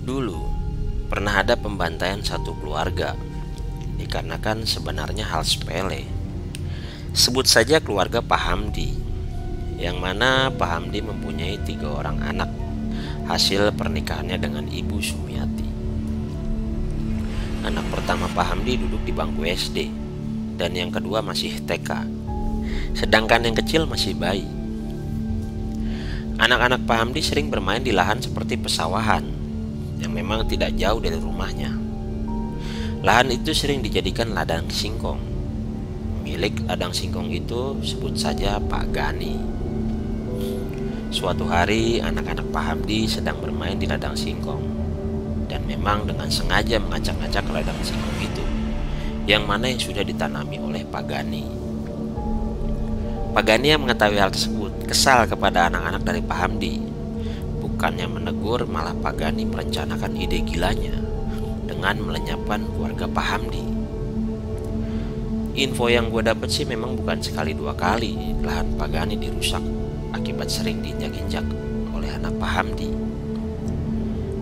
Dulu, pernah ada pembantaian satu keluarga, dikarenakan sebenarnya hal sepele. Sebut saja keluarga Pak Hamdi, yang mana Pak Hamdi mempunyai 3 orang anak, hasil pernikahannya dengan Ibu Sumiati. Anak pertama Pak Hamdi duduk di bangku SD, dan yang kedua masih TK, sedangkan yang kecil masih bayi. Anak-anak Pak Hamdi sering bermain di lahan seperti pesawahan, yang memang tidak jauh dari rumahnya. Lahan itu sering dijadikan ladang singkong. Milik ladang singkong itu sebut saja Pak Gani. Suatu hari anak-anak Pak Hamdi sedang bermain di ladang singkong, dan memang dengan sengaja mengacak-acak ladang singkong itu, yang mana yang sudah ditanami oleh Pak Gani. Pak Gani yang mengetahui hal tersebut kesal kepada anak-anak dari Pak Hamdi. Bukannya menegur, malah Pak Gani merencanakan ide gilanya dengan melenyapkan keluarga Pak Hamdi. Info yang gue dapet sih memang bukan sekali 2 kali lahan Pak Gani dirusak akibat sering diinjak-injak oleh anak Pak Hamdi.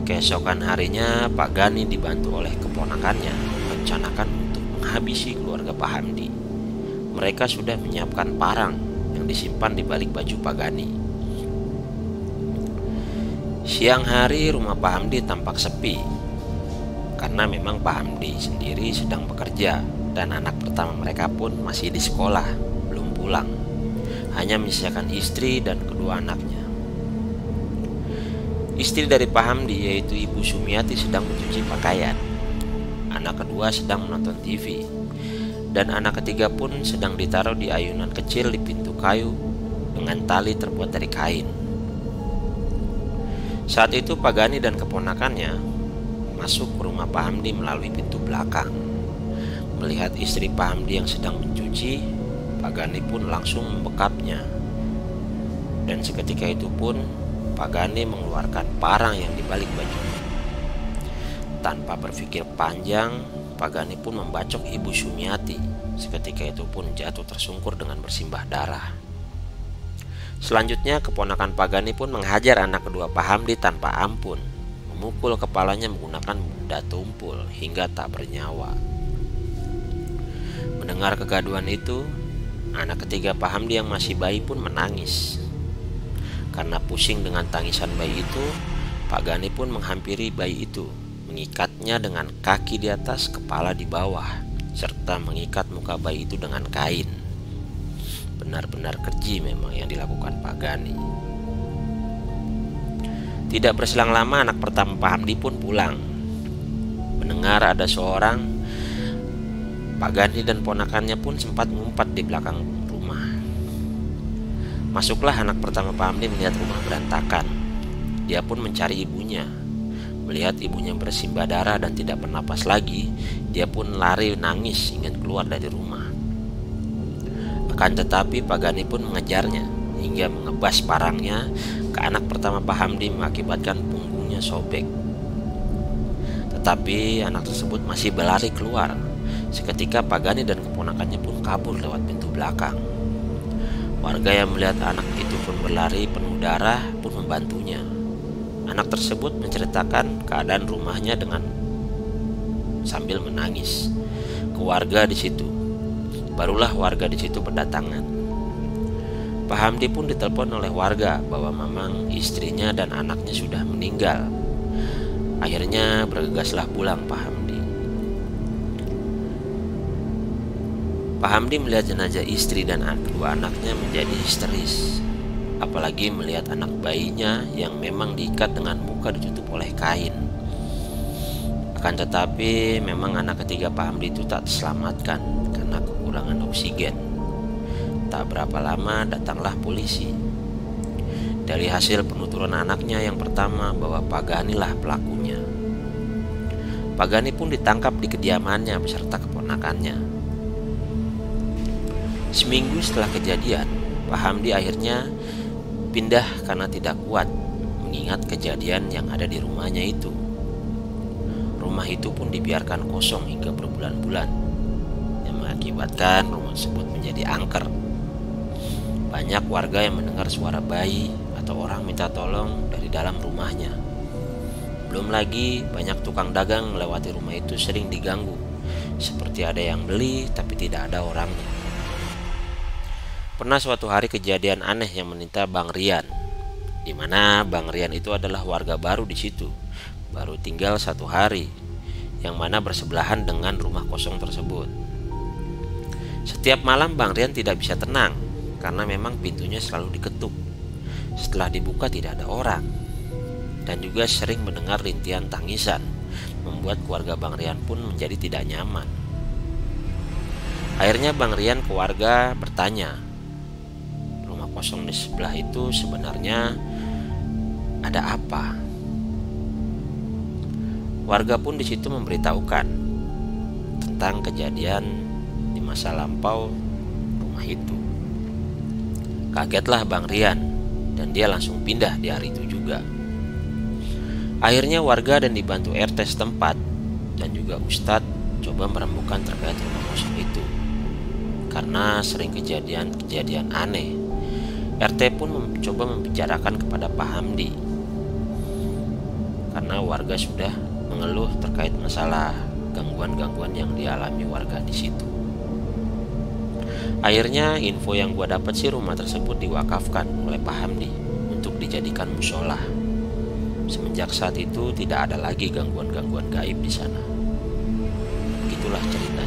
Keesokan harinya Pak Gani dibantu oleh keponakannya merencanakan untuk menghabisi keluarga Pak Hamdi. Mereka sudah menyiapkan parang yang disimpan di balik baju Pak Gani. Siang hari rumah Pak Hamdi tampak sepi, karena memang Pak Hamdi sendiri sedang bekerja dan anak pertama mereka pun masih di sekolah, belum pulang. Hanya menyisakan istri dan kedua anaknya. Istri dari Pak Hamdi yaitu Ibu Sumiati sedang mencuci pakaian. Anak kedua sedang menonton TV. Dan anak ketiga pun sedang ditaruh di ayunan kecil di pintu kayu dengan tali terbuat dari kain. Saat itu Pak Gani dan keponakannya masuk ke rumah Pak Hamdi melalui pintu belakang. Melihat istri Pak Hamdi yang sedang mencuci, Pak Gani pun langsung membekapnya. Dan seketika itu pun Pak Gani mengeluarkan parang yang dibalik bajunya. Tanpa berpikir panjang, Pak Gani pun membacok Ibu Sumiati. Seketika itu pun jatuh tersungkur dengan bersimbah darah. Selanjutnya keponakan Pak Gani pun menghajar anak kedua Pak Hamdi tanpa ampun, memukul kepalanya menggunakan benda tumpul hingga tak bernyawa. Mendengar kegaduhan itu, anak ketiga Pak Hamdi yang masih bayi pun menangis. Karena pusing dengan tangisan bayi itu, Pak Gani pun menghampiri bayi itu, mengikatnya dengan kaki di atas, kepala di bawah, serta mengikat muka bayi itu dengan kain. Benar-benar keji memang yang dilakukan Pak Gani. Tidak berselang lama anak pertama Pak Hamdi pun pulang. Mendengar ada seorang, Pak Gani dan ponakannya pun sempat ngumpat di belakang rumah. Masuklah anak pertama Pak Hamdi melihat rumah berantakan. Dia pun mencari ibunya. Melihat ibunya bersimbah darah dan tidak bernapas lagi, dia pun lari nangis ingin keluar dari rumah. Akan tetapi Pak Gani pun mengejarnya hingga mengebas parangnya ke anak pertama Pak Hamdi mengakibatkan punggungnya sobek. Tetapi anak tersebut masih berlari keluar. Seketika Pak Gani dan keponakannya pun kabur lewat pintu belakang. Warga yang melihat anak itu pun berlari penuh darah pun membantunya. Anak tersebut menceritakan keadaan rumahnya sambil menangis ke warga di situ. Barulah warga di situ berdatangan. Pak Hamdi pun ditelepon oleh warga bahwa memang istrinya dan anaknya sudah meninggal. Akhirnya bergegaslah pulang Pak Hamdi. Pak Hamdi melihat jenazah istri dan kedua anaknya menjadi histeris. Apalagi melihat anak bayinya yang memang diikat dengan muka ditutup oleh kain. Akan tetapi memang anak ketiga Pak Hamdi itu tak terselamatkan karena kekurangan oksigen. Tak berapa lama datanglah polisi. Dari hasil penuturan anaknya yang pertama bahwa Pak Gani lah pelakunya. Pak Gani pun ditangkap di kediamannya beserta keponakannya. Seminggu setelah kejadian, Pak Hamdi akhirnya pindah karena tidak kuat mengingat kejadian yang ada di rumahnya itu. Rumah itu pun dibiarkan kosong hingga berbulan-bulan, yang mengakibatkan rumah tersebut menjadi angker. Banyak warga yang mendengar suara bayi atau orang minta tolong dari dalam rumahnya. Belum lagi banyak tukang dagang melewati rumah itu sering diganggu, seperti ada yang beli tapi tidak ada orangnya. Pernah suatu hari kejadian aneh yang menimpa Bang Rian, di mana Bang Rian itu adalah warga baru di situ, baru tinggal 1 hari, yang mana bersebelahan dengan rumah kosong tersebut. Setiap malam Bang Rian tidak bisa tenang, karena memang pintunya selalu diketuk. Setelah dibuka tidak ada orang, dan juga sering mendengar rintihan tangisan, membuat keluarga Bang Rian pun menjadi tidak nyaman. Akhirnya Bang Rian ke warga bertanya, rumah kosong di sebelah itu sebenarnya ada apa? Warga pun di situ memberitahukan tentang kejadian di masa lampau rumah itu. Kagetlah Bang Rian, dan dia langsung pindah di hari itu juga. Akhirnya warga dan dibantu RT setempat dan juga Ustadz coba merembukan terkait rumah kosong itu, karena sering kejadian aneh. RT pun mencoba membicarakan kepada Pak Hamdi, karena warga sudah mengeluh terkait masalah gangguan-gangguan yang dialami warga di situ. Akhirnya info yang gua dapat sih rumah tersebut diwakafkan oleh Pak Hamdi untuk dijadikan musola. Semenjak saat itu tidak ada lagi gangguan-gangguan gaib di sana. Itulah cerita